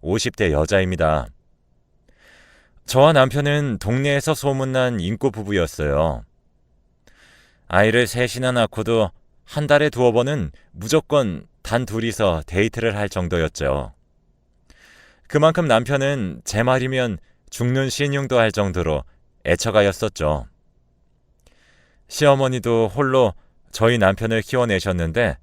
50대 여자입니다. 저와 남편은 동네에서 소문난 인고 부부였어요. 아이를 셋이나 낳고도 한 달에 2번은 무조건 단 둘이서 데이트를 할 정도였죠. 그만큼 남편은 제 말이면 죽는 신용도 할 정도로 애처가였었죠. 시어머니도 홀로 저희 남편을 키워내셨는데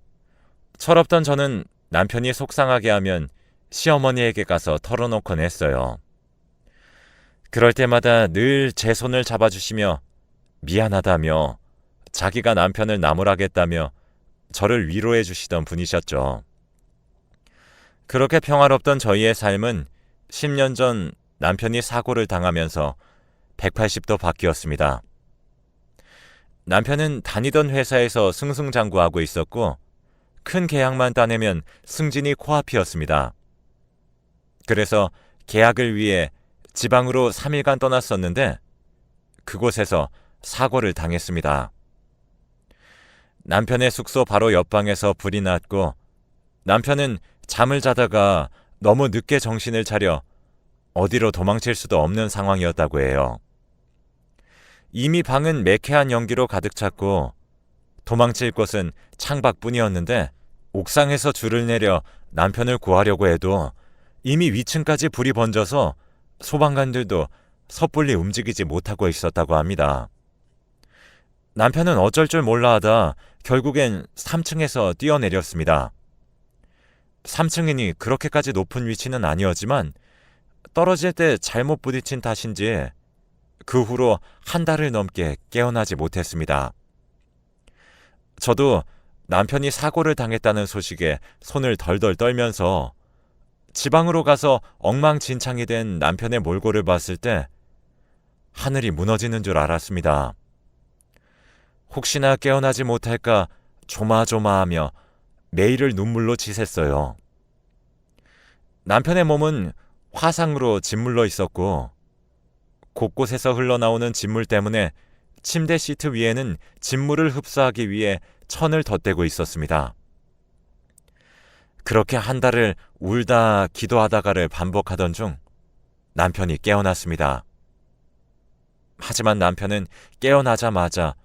철없던 저는 남편이 속상하게 하면 시어머니에게 가서 털어놓곤 했어요. 그럴 때마다 늘 제 손을 잡아주시며 미안하다며 자기가 남편을 나무라겠다며 저를 위로해 주시던 분이셨죠. 그렇게 평화롭던 저희의 삶은 10년 전 남편이 사고를 당하면서 180도 바뀌었습니다. 남편은 다니던 회사에서 승승장구하고 있었고 큰 계약만 따내면 승진이 코앞이었습니다. 그래서 계약을 위해 지방으로 3일간 떠났었는데 그곳에서 사고를 당했습니다. 남편의 숙소 바로 옆방에서 불이 났고 남편은 잠을 자다가 너무 늦게 정신을 차려 어디로 도망칠 수도 없는 상황이었다고 해요. 이미 방은 매캐한 연기로 가득 찼고 도망칠 곳은 창밖뿐이었는데 옥상에서 줄을 내려 남편을 구하려고 해도 이미 위층까지 불이 번져서 소방관들도 섣불리 움직이지 못하고 있었다고 합니다. 남편은 어쩔 줄 몰라 하다 결국엔 3층에서 뛰어내렸습니다. 3층이니 그렇게까지 높은 위치는 아니었지만 떨어질 때 잘못 부딪힌 탓인지 그 후로 한 달을 넘게 깨어나지 못했습니다. 저도 남편이 사고를 당했다는 소식에 손을 덜덜 떨면서 지방으로 가서 엉망진창이 된 남편의 몰골을 봤을 때 하늘이 무너지는 줄 알았습니다. 혹시나 깨어나지 못할까 조마조마하며 매일을 눈물로 지샜어요. 남편의 몸은 화상으로 짓물러 있었고 곳곳에서 흘러나오는 진물 때문에 침대 시트 위에는 진물을 흡수하기 위해 천을 덧대고 있었습니다. 그렇게 한 달을 울다 기도하다가를 반복하던 중 남편이 깨어났습니다. 하지만 남편은 깨어나자마자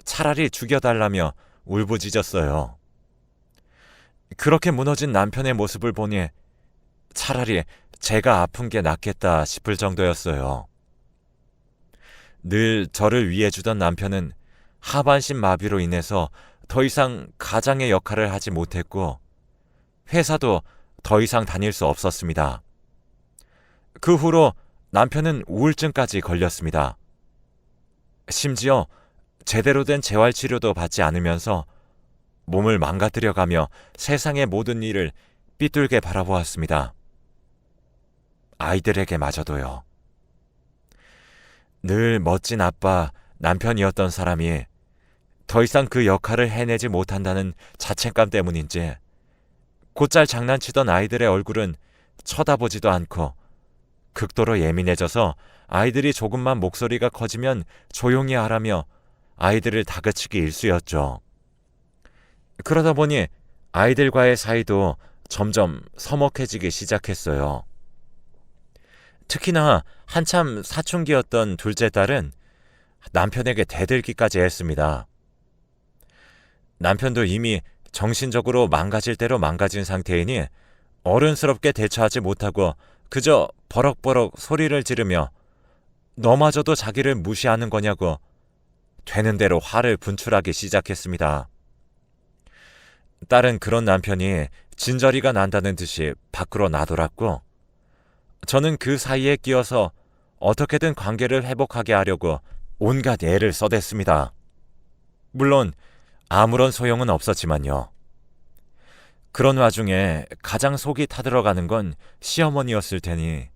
차라리 죽여달라며 울부짖었어요. 그렇게 무너진 남편의 모습을 보니 차라리 제가 아픈 게 낫겠다 싶을 정도였어요. 늘 저를 위해주던 남편은 하반신 마비로 인해서 더 이상 가장의 역할을 하지 못했고 회사도 더 이상 다닐 수 없었습니다. 그 후로 남편은 우울증까지 걸렸습니다. 심지어 제대로 된 재활치료도 받지 않으면서 몸을 망가뜨려가며 세상의 모든 일을 삐뚤게 바라보았습니다. 아이들에게마저도요. 늘 멋진 아빠, 남편이었던 사람이 더 이상 그 역할을 해내지 못한다는 자책감 때문인지 곧잘 장난치던 아이들의 얼굴은 쳐다보지도 않고 극도로 예민해져서 아이들이 조금만 목소리가 커지면 조용히 하라며 아이들을 다그치기 일쑤였죠. 그러다 보니 아이들과의 사이도 점점 서먹해지기 시작했어요. 특히나 한참 사춘기였던 둘째 딸은 남편에게 대들기까지 했습니다. 남편도 이미 정신적으로 망가질 대로 망가진 상태이니 어른스럽게 대처하지 못하고 그저 버럭버럭 소리를 지르며 너마저도 자기를 무시하는 거냐고 되는 대로 화를 분출하기 시작했습니다. 딸은 그런 남편이 진저리가 난다는 듯이 밖으로 나돌았고 저는 그 사이에 끼어서 어떻게든 관계를 회복하게 하려고 온갖 애를 써댔습니다. 물론 아무런 소용은 없었지만요. 그런 와중에 가장 속이 타들어가는 건 시어머니였을 테니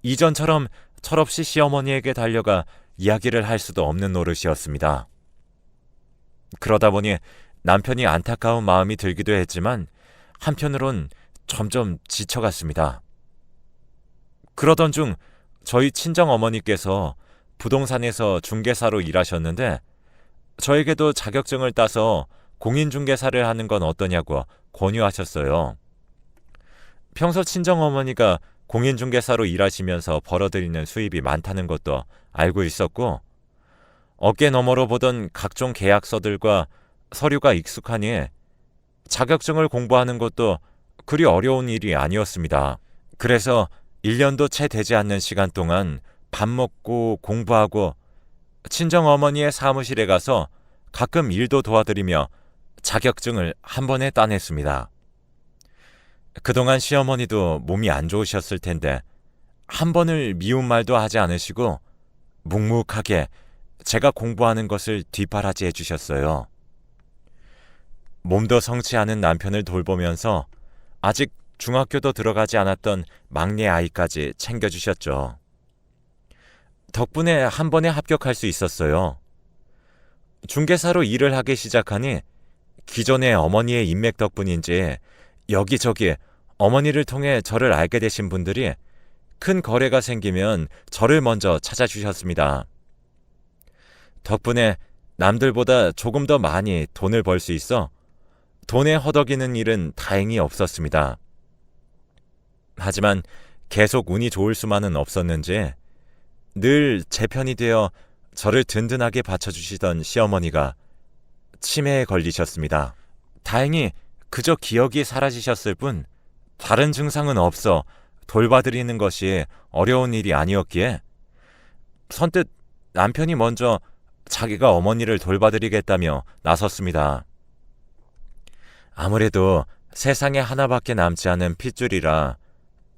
이전처럼 철없이 시어머니에게 달려가 이야기를 할 수도 없는 노릇이었습니다. 그러다 보니 남편이 안타까운 마음이 들기도 했지만 한편으론 점점 지쳐갔습니다. 그러던 중 저희 친정어머니께서 부동산에서 중개사로 일하셨는데 저에게도 자격증을 따서 공인중개사를 하는 건 어떠냐고 권유하셨어요. 평소 친정어머니가 공인중개사로 일하시면서 벌어들이는 수입이 많다는 것도 알고 있었고, 어깨 너머로 보던 각종 계약서들과 서류가 익숙하니 자격증을 공부하는 것도 그리 어려운 일이 아니었습니다. 그래서 1년도 채 되지 않는 시간 동안 밥 먹고 공부하고 친정어머니의 사무실에 가서 가끔 일도 도와드리며 자격증을 한 번에 따냈습니다. 그동안 시어머니도 몸이 안 좋으셨을 텐데 한 번을 미운 말도 하지 않으시고 묵묵하게 제가 공부하는 것을 뒷바라지 해주셨어요. 몸도 성치 않은 남편을 돌보면서 아직 중학교도 들어가지 않았던 막내 아이까지 챙겨주셨죠. 덕분에 한 번에 합격할 수 있었어요. 중개사로 일을 하기 시작하니 기존의 어머니의 인맥 덕분인지 여기저기 어머니를 통해 저를 알게 되신 분들이 큰 거래가 생기면 저를 먼저 찾아주셨습니다. 덕분에 남들보다 조금 더 많이 돈을 벌 수 있어 돈에 허덕이는 일은 다행히 없었습니다. 하지만 계속 운이 좋을 수만은 없었는지 늘 제 편이 되어 저를 든든하게 받쳐주시던 시어머니가 치매에 걸리셨습니다. 다행히 그저 기억이 사라지셨을 뿐 다른 증상은 없어 돌봐드리는 것이 어려운 일이 아니었기에 선뜻 남편이 먼저 자기가 어머니를 돌봐드리겠다며 나섰습니다. 아무래도 세상에 하나밖에 남지 않은 핏줄이라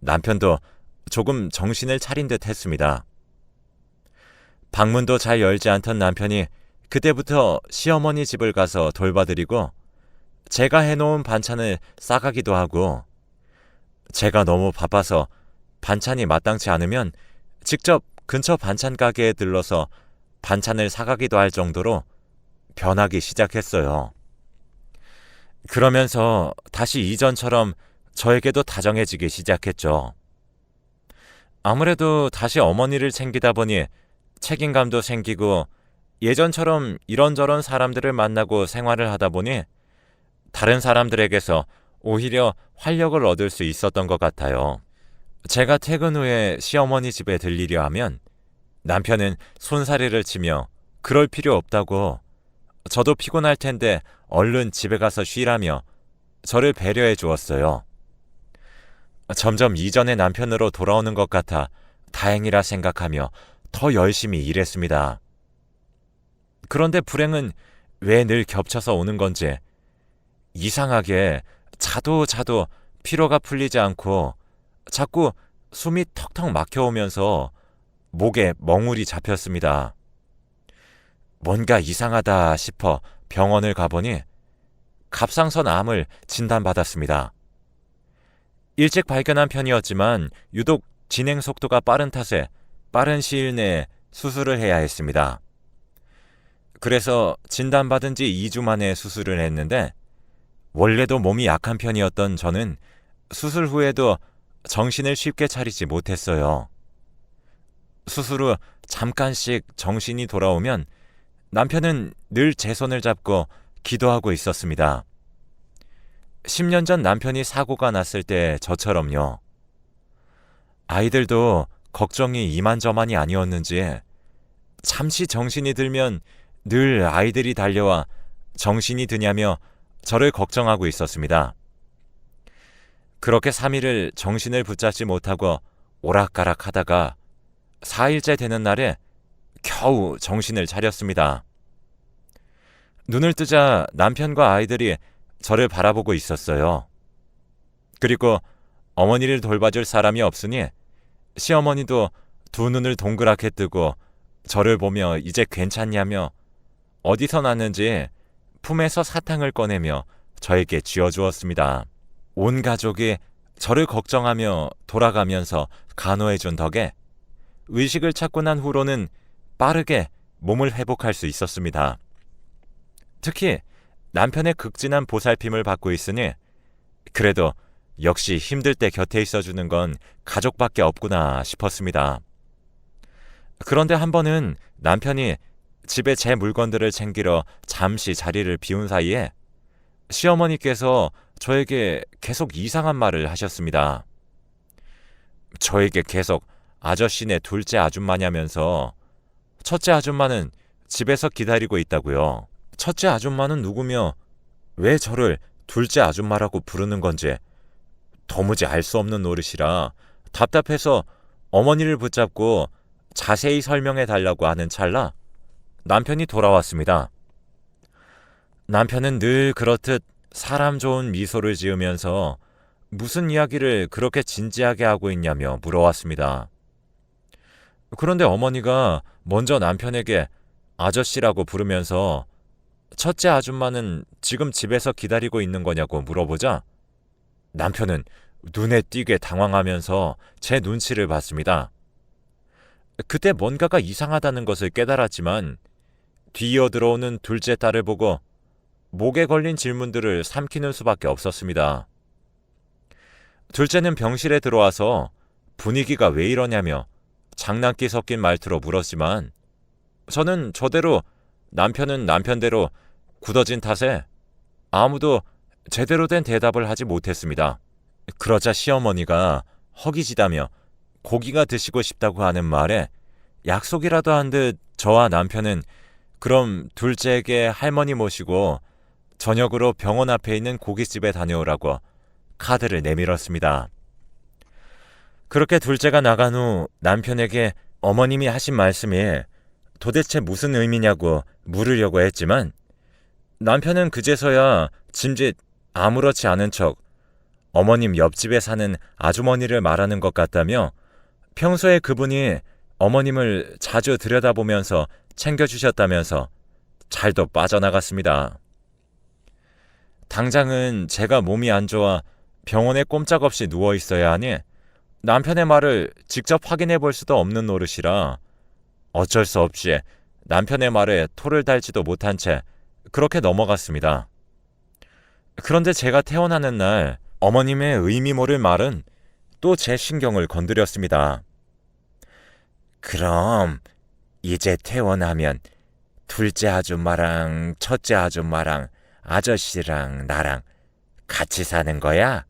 남편도 조금 정신을 차린 듯 했습니다. 방문도 잘 열지 않던 남편이 그때부터 시어머니 집을 가서 돌봐드리고 제가 해놓은 반찬을 싸가기도 하고 제가 너무 바빠서 반찬이 마땅치 않으면 직접 근처 반찬 가게에 들러서 반찬을 사가기도 할 정도로 변하기 시작했어요. 그러면서 다시 이전처럼 저에게도 다정해지기 시작했죠. 아무래도 다시 어머니를 챙기다 보니 책임감도 생기고 예전처럼 이런저런 사람들을 만나고 생활을 하다 보니 다른 사람들에게서 오히려 활력을 얻을 수 있었던 것 같아요. 제가 퇴근 후에 시어머니 집에 들리려 하면 남편은 손사래를 치며 그럴 필요 없다고 저도 피곤할 텐데 얼른 집에 가서 쉬라며 저를 배려해 주었어요. 점점 이전의 남편으로 돌아오는 것 같아 다행이라 생각하며 더 열심히 일했습니다. 그런데 불행은 왜 늘 겹쳐서 오는 건지 이상하게 자도 피로가 풀리지 않고 자꾸 숨이 턱턱 막혀오면서 목에 멍울이 잡혔습니다. 뭔가 이상하다 싶어 병원을 가보니 갑상선 암을 진단받았습니다. 일찍 발견한 편이었지만 유독 진행 속도가 빠른 탓에 빠른 시일 내에 수술을 해야 했습니다. 그래서 진단받은 지 2주 만에 수술을 했는데 원래도 몸이 약한 편이었던 저는 수술 후에도 정신을 쉽게 차리지 못했어요. 수술 후 잠깐씩 정신이 돌아오면 남편은 늘 제 손을 잡고 기도하고 있었습니다. 10년 전 남편이 사고가 났을 때 저처럼요. 아이들도 걱정이 이만저만이 아니었는지 잠시 정신이 들면 늘 아이들이 달려와 정신이 드냐며 저를 걱정하고 있었습니다. 그렇게 3일을 정신을 붙잡지 못하고 오락가락 하다가 4일째 되는 날에 겨우 정신을 차렸습니다. 눈을 뜨자 남편과 아이들이 저를 바라보고 있었어요. 그리고 어머니를 돌봐줄 사람이 없으니 시어머니도 두 눈을 동그랗게 뜨고 저를 보며 이제 괜찮냐며 어디서 났는지 품에서 사탕을 꺼내며 저에게 쥐어주었습니다. 온 가족이 저를 걱정하며 돌아가면서 간호해준 덕에 의식을 찾고 난 후로는 빠르게 몸을 회복할 수 있었습니다. 특히 남편의 극진한 보살핌을 받고 있으니 그래도 역시 힘들 때 곁에 있어주는 건 가족밖에 없구나 싶었습니다. 그런데 한 번은 남편이 집에 제 물건들을 챙기러 잠시 자리를 비운 사이에 시어머니께서 저에게 계속 이상한 말을 하셨습니다. 저에게 계속 아저씨네 둘째 아줌마냐면서 첫째 아줌마는 집에서 기다리고 있다고요. 첫째 아줌마는 누구며 왜 저를 둘째 아줌마라고 부르는 건지 도무지 알 수 없는 노릇이라 답답해서 어머니를 붙잡고 자세히 설명해 달라고 하는 찰나 남편이 돌아왔습니다. 남편은 늘 그렇듯 사람 좋은 미소를 지으면서 무슨 이야기를 그렇게 진지하게 하고 있냐며 물어왔습니다. 그런데 어머니가 먼저 남편에게 아저씨라고 부르면서 첫째 아줌마는 지금 집에서 기다리고 있는 거냐고 물어보자 남편은 눈에 띄게 당황하면서 제 눈치를 봤습니다. 그때 뭔가가 이상하다는 것을 깨달았지만 뒤이어 들어오는 둘째 딸을 보고 목에 걸린 질문들을 삼키는 수밖에 없었습니다. 둘째는 병실에 들어와서 분위기가 왜 이러냐며 장난기 섞인 말투로 물었지만 저는 저대로 남편은 남편대로 굳어진 탓에 아무도 제대로 된 대답을 하지 못했습니다. 그러자 시어머니가 허기지다며 고기가 드시고 싶다고 하는 말에 약속이라도 한 듯 저와 남편은 그럼 둘째에게 할머니 모시고 저녁으로 병원 앞에 있는 고깃집에 다녀오라고 카드를 내밀었습니다. 그렇게 둘째가 나간 후 남편에게 어머님이 하신 말씀이 도대체 무슨 의미냐고 물으려고 했지만 남편은 그제서야 짐짓 아무렇지 않은 척 어머님 옆집에 사는 아주머니를 말하는 것 같다며 평소에 그분이 어머님을 자주 들여다보면서 챙겨주셨다면서 잘도 빠져나갔습니다. 당장은 제가 몸이 안 좋아 병원에 꼼짝없이 누워 있어야 하니 남편의 말을 직접 확인해 볼 수도 없는 노릇이라 어쩔 수 없이 남편의 말에 토를 달지도 못한 채 그렇게 넘어갔습니다. 그런데 제가 태어나는 날 어머님의 의미 모를 말은 또 제 신경을 건드렸습니다. 그럼 이제 태어나면 둘째 아줌마랑 첫째 아줌마랑 아저씨랑 나랑 같이 사는 거야?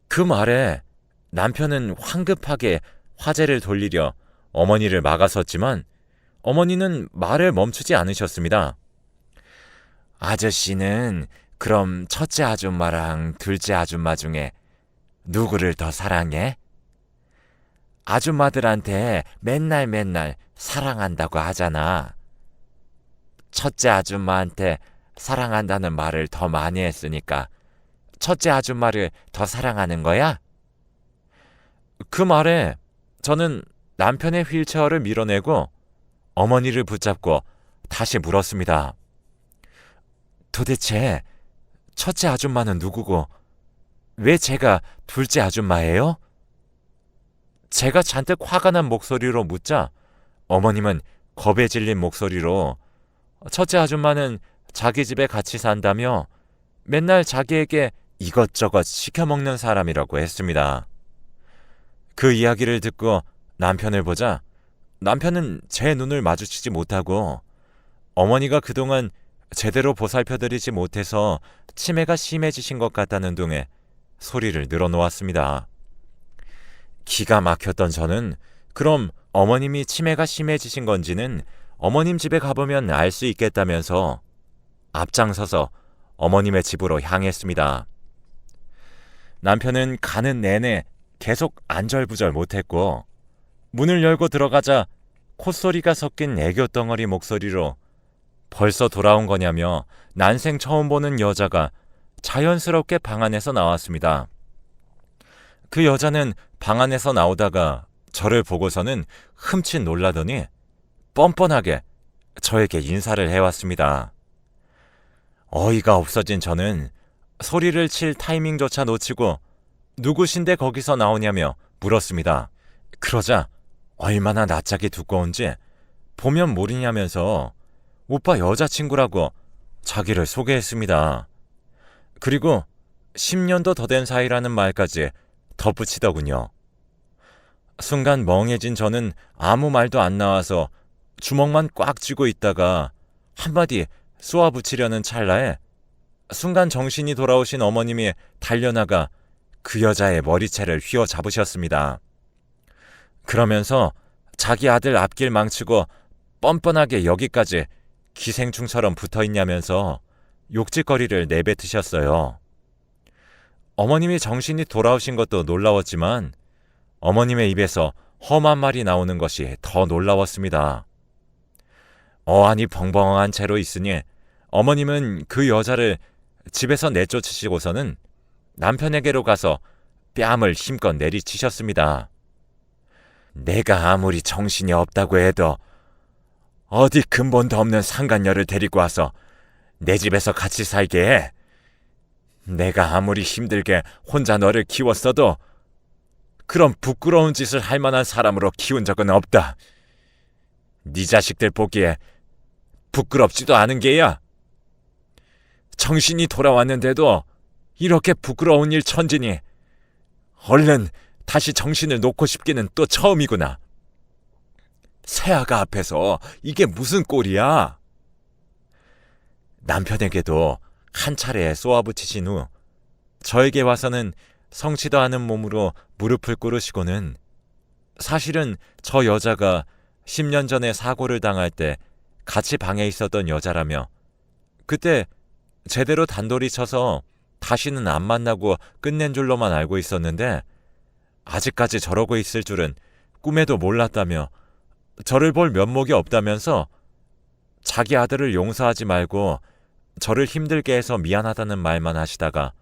그 말에 남편은 황급하게 화제를 돌리려 어머니를 막아섰지만 어머니는 말을 멈추지 않으셨습니다. 아저씨는 그럼 첫째 아줌마랑 둘째 아줌마 중에 누구를 더 사랑해? 아줌마들한테 맨날 사랑한다고 하잖아. 첫째 아줌마한테 사랑한다는 말을 더 많이 했으니까 첫째 아줌마를 더 사랑하는 거야? 그 말에 저는 남편의 휠체어를 밀어내고 어머니를 붙잡고 다시 물었습니다. 도대체 첫째 아줌마는 누구고 왜 제가 둘째 아줌마예요? 제가 잔뜩 화가 난 목소리로 묻자 어머님은 겁에 질린 목소리로 첫째 아줌마는 자기 집에 같이 산다며 맨날 자기에게 이것저것 시켜먹는 사람이라고 했습니다. 그 이야기를 듣고 남편을 보자 남편은 제 눈을 마주치지 못하고 어머니가 그동안 제대로 보살펴드리지 못해서 치매가 심해지신 것 같다는 둥에 소리를 늘어놓았습니다. 기가 막혔던 저는 그럼 어머님이 치매가 심해지신 건지는 어머님 집에 가보면 알 수 있겠다면서 앞장서서 어머님의 집으로 향했습니다. 남편은 가는 내내 계속 안절부절 못했고 문을 열고 들어가자 콧소리가 섞인 애교 덩어리 목소리로 벌써 돌아온 거냐며 난생 처음 보는 여자가 자연스럽게 방 안에서 나왔습니다. 그 여자는 방 안에서 나오다가 저를 보고서는 흠칫 놀라더니 뻔뻔하게 저에게 인사를 해왔습니다. 어이가 없어진 저는 소리를 칠 타이밍조차 놓치고 누구신데 거기서 나오냐며 물었습니다. 그러자 얼마나 낯짝이 두꺼운지 보면 모르냐면서 오빠 여자친구라고 자기를 소개했습니다. 그리고 10년도 더 된 사이라는 말까지 덧붙이더군요. 순간 멍해진 저는 아무 말도 안 나와서 주먹만 꽉 쥐고 있다가 한마디 쏘아붙이려는 찰나에 순간 정신이 돌아오신 어머님이 달려나가 그 여자의 머리채를 휘어잡으셨습니다. 그러면서 자기 아들 앞길 망치고 뻔뻔하게 여기까지 기생충처럼 붙어있냐면서 욕짓거리를 내뱉으셨어요. 어머님이 정신이 돌아오신 것도 놀라웠지만 어머님의 입에서 험한 말이 나오는 것이 더 놀라웠습니다. 어안이 벙벙한 채로 있으니 어머님은 그 여자를 집에서 내쫓으시고서는 남편에게로 가서 뺨을 힘껏 내리치셨습니다. 내가 아무리 정신이 없다고 해도 어디 근본도 없는 상간녀를 데리고 와서 내 집에서 같이 살게 해. 내가 아무리 힘들게 혼자 너를 키웠어도 그런 부끄러운 짓을 할 만한 사람으로 키운 적은 없다. 네 자식들 보기에 부끄럽지도 않은 게야. 정신이 돌아왔는데도 이렇게 부끄러운 일 천지니 얼른 다시 정신을 놓고 싶기는 또 처음이구나. 새아가 앞에서 이게 무슨 꼴이야? 남편에게도 한 차례 쏘아붙이신 후 저에게 와서는 성치도 않은 몸으로 무릎을 꿇으시고는 사실은 저 여자가 10년 전에 사고를 당할 때 같이 방에 있었던 여자라며 그때 제대로 단돌이 쳐서 다시는 안 만나고 끝낸 줄로만 알고 있었는데 아직까지 저러고 있을 줄은 꿈에도 몰랐다며 저를 볼 면목이 없다면서 자기 아들을 용서하지 말고 저를 힘들게 해서 미안하다는 말만 하시다가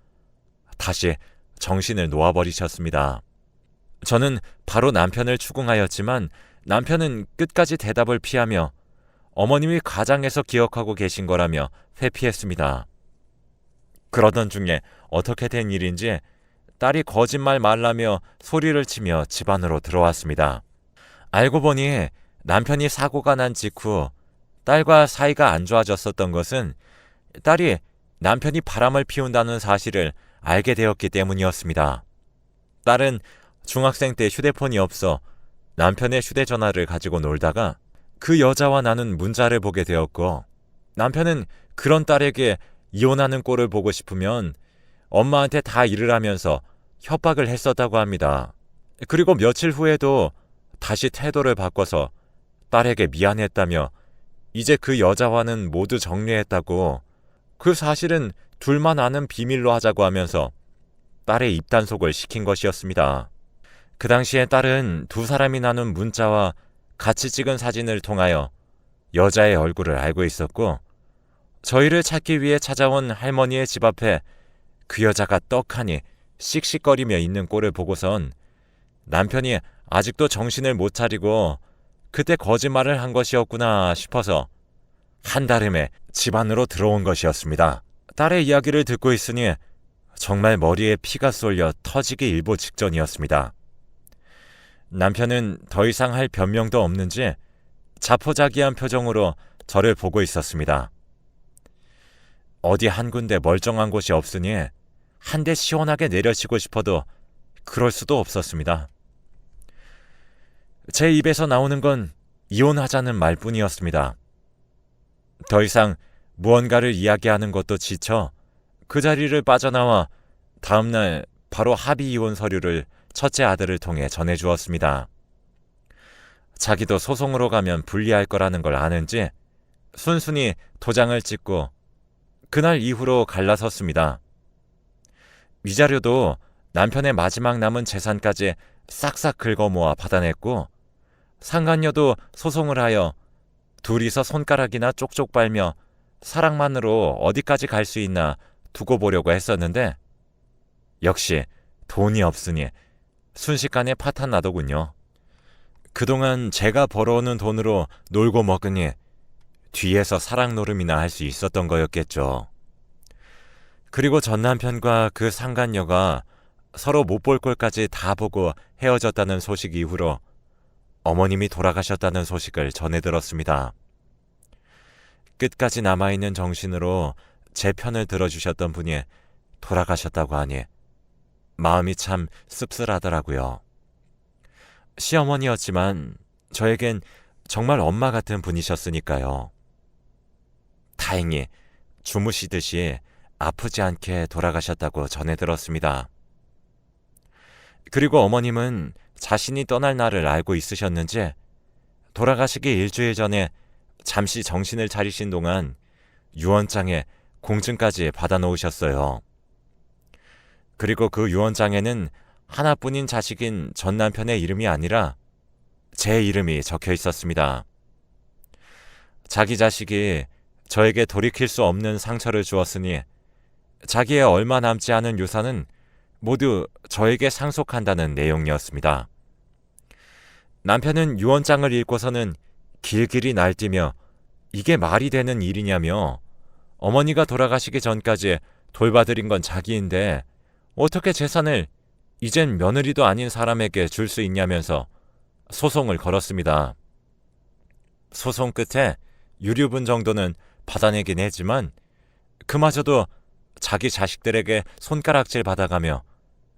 다시 정신을 놓아버리셨습니다. 저는 바로 남편을 추궁하였지만 남편은 끝까지 대답을 피하며 어머님이 가장에서 기억하고 계신 거라며 회피했습니다. 그러던 중에 어떻게 된 일인지 딸이 거짓말 말라며 소리를 치며 집 안으로 들어왔습니다. 알고 보니 남편이 사고가 난 직후 딸과 사이가 안 좋아졌었던 것은 딸이 남편이 바람을 피운다는 사실을 알게 되었기 때문이었습니다. 딸은 중학생 때 휴대폰이 없어 남편의 휴대전화를 가지고 놀다가 그 여자와 나눈 문자를 보게 되었고 남편은 그런 딸에게 이혼하는 꼴을 보고 싶으면 엄마한테 다 일을 하면서 협박을 했었다고 합니다. 그리고 며칠 후에도 다시 태도를 바꿔서 딸에게 미안했다며 이제 그 여자와는 모두 정리했다고 그 사실은 둘만 아는 비밀로 하자고 하면서 딸의 입단속을 시킨 것이었습니다. 그 당시에 딸은 두 사람이 나눈 문자와 같이 찍은 사진을 통하여 여자의 얼굴을 알고 있었고 저희를 찾기 위해 찾아온 할머니의 집 앞에 그 여자가 떡하니 씩씩거리며 있는 꼴을 보고선 남편이 아직도 정신을 못 차리고 그때 거짓말을 한 것이었구나 싶어서 한달음에 집 안으로 들어온 것이었습니다. 딸의 이야기를 듣고 있으니 정말 머리에 피가 쏠려 터지기 일보 직전이었습니다. 남편은 더 이상 할 변명도 없는지 자포자기한 표정으로 저를 보고 있었습니다. 어디 한 군데 멀쩡한 곳이 없으니 한 대 시원하게 내려치고 싶어도 그럴 수도 없었습니다. 제 입에서 나오는 건 이혼하자는 말뿐이었습니다. 더 이상 무언가를 이야기하는 것도 지쳐 그 자리를 빠져나와 다음날 바로 합의 이혼 서류를 첫째 아들을 통해 전해주었습니다. 자기도 소송으로 가면 불리할 거라는 걸 아는지 순순히 도장을 찍고 그날 이후로 갈라섰습니다. 위자료도 남편의 마지막 남은 재산까지 싹싹 긁어 모아 받아냈고 상간녀도 소송을 하여 둘이서 손가락이나 쪽쪽 빨며 사랑만으로 어디까지 갈 수 있나 두고 보려고 했었는데 역시 돈이 없으니 순식간에 파탄 나더군요. 그동안 제가 벌어오는 돈으로 놀고 먹으니 뒤에서 사랑 노름이나 할 수 있었던 거였겠죠. 그리고 전 남편과 그 상간녀가 서로 못 볼 꼴까지 다 보고 헤어졌다는 소식 이후로 어머님이 돌아가셨다는 소식을 전해 들었습니다. 끝까지 남아있는 정신으로 제 편을 들어주셨던 분이 돌아가셨다고 하니 마음이 참 씁쓸하더라고요. 시어머니였지만 저에겐 정말 엄마 같은 분이셨으니까요. 다행히 주무시듯이 아프지 않게 돌아가셨다고 전해 들었습니다. 그리고 어머님은 자신이 떠날 날을 알고 있으셨는지 돌아가시기 일주일 전에 잠시 정신을 차리신 동안 유언장에 공증까지 받아놓으셨어요. 그리고 그 유언장에는 하나뿐인 자식인 전 남편의 이름이 아니라 제 이름이 적혀 있었습니다. 자기 자식이 저에게 돌이킬 수 없는 상처를 주었으니 자기의 얼마 남지 않은 유산은 모두 저에게 상속한다는 내용이었습니다. 남편은 유언장을 읽고서는 길길이 날뛰며 이게 말이 되는 일이냐며 어머니가 돌아가시기 전까지 돌봐드린 건 자기인데 어떻게 재산을 이젠 며느리도 아닌 사람에게 줄 수 있냐면서 소송을 걸었습니다. 소송 끝에 유류분 정도는 받아내긴 했지만 그마저도 자기 자식들에게 손가락질 받아가며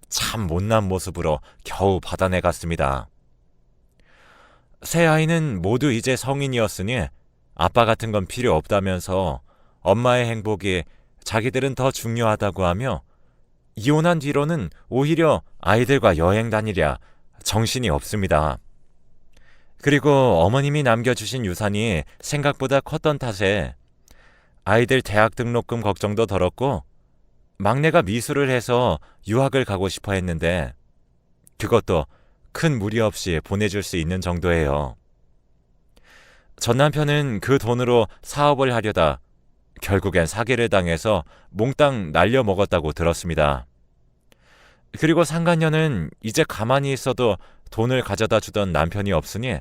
참 못난 모습으로 겨우 받아내갔습니다. 세 아이는 모두 이제 성인이었으니 아빠 같은 건 필요 없다면서 엄마의 행복이 자기들은 더 중요하다고 하며 이혼한 뒤로는 오히려 아이들과 여행 다니랴 정신이 없습니다. 그리고 어머님이 남겨주신 유산이 생각보다 컸던 탓에 아이들 대학 등록금 걱정도 덜었고 막내가 미술을 해서 유학을 가고 싶어 했는데 그것도 큰 무리 없이 보내줄 수 있는 정도예요. 전 남편은 그 돈으로 사업을 하려다 결국엔 사기를 당해서 몽땅 날려먹었다고 들었습니다. 그리고 상간녀는 이제 가만히 있어도 돈을 가져다 주던 남편이 없으니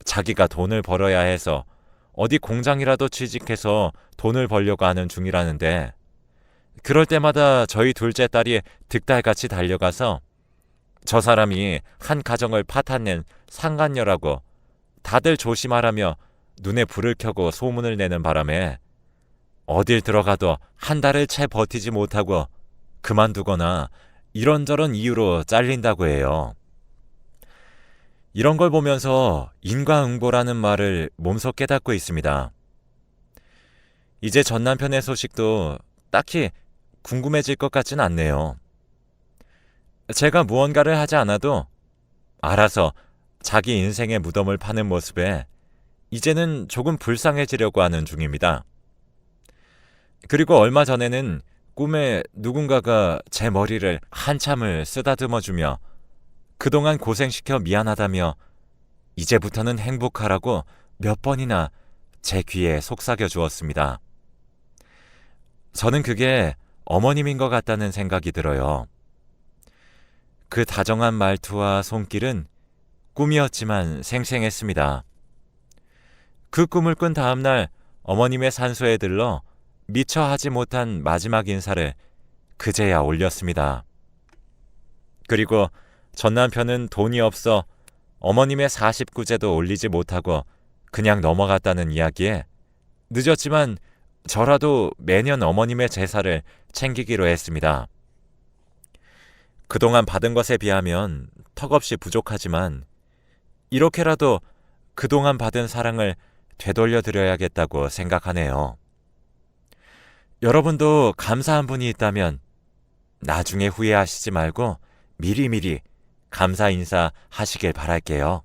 자기가 돈을 벌어야 해서 어디 공장이라도 취직해서 돈을 벌려고 하는 중이라는데 그럴 때마다 저희 둘째 딸이 득달같이 달려가서 저 사람이 한 가정을 파탄낸 상간녀라고 다들 조심하라며 눈에 불을 켜고 소문을 내는 바람에 어딜 들어가도 한 달을 채 버티지 못하고 그만두거나 이런저런 이유로 잘린다고 해요. 이런 걸 보면서 인과응보라는 말을 몸소 깨닫고 있습니다. 이제 전 남편의 소식도 딱히 궁금해질 것 같진 않네요. 제가 무언가를 하지 않아도 알아서 자기 인생의 무덤을 파는 모습에 이제는 조금 불쌍해지려고 하는 중입니다. 그리고 얼마 전에는 꿈에 누군가가 제 머리를 한참을 쓰다듬어주며 그동안 고생시켜 미안하다며 이제부터는 행복하라고 몇 번이나 제 귀에 속삭여 주었습니다. 저는 그게 어머님인 것 같다는 생각이 들어요. 그 다정한 말투와 손길은 꿈이었지만 생생했습니다. 그 꿈을 꾼 다음날 어머님의 산소에 들러 미처 하지 못한 마지막 인사를 그제야 올렸습니다. 그리고 전 남편은 돈이 없어 어머님의 49제도 올리지 못하고 그냥 넘어갔다는 이야기에 늦었지만 저라도 매년 어머님의 제사를 챙기기로 했습니다. 그동안 받은 것에 비하면 턱없이 부족하지만 이렇게라도 그동안 받은 사랑을 되돌려드려야겠다고 생각하네요. 여러분도 감사한 분이 있다면 나중에 후회하시지 말고 미리미리 감사 인사 하시길 바랄게요.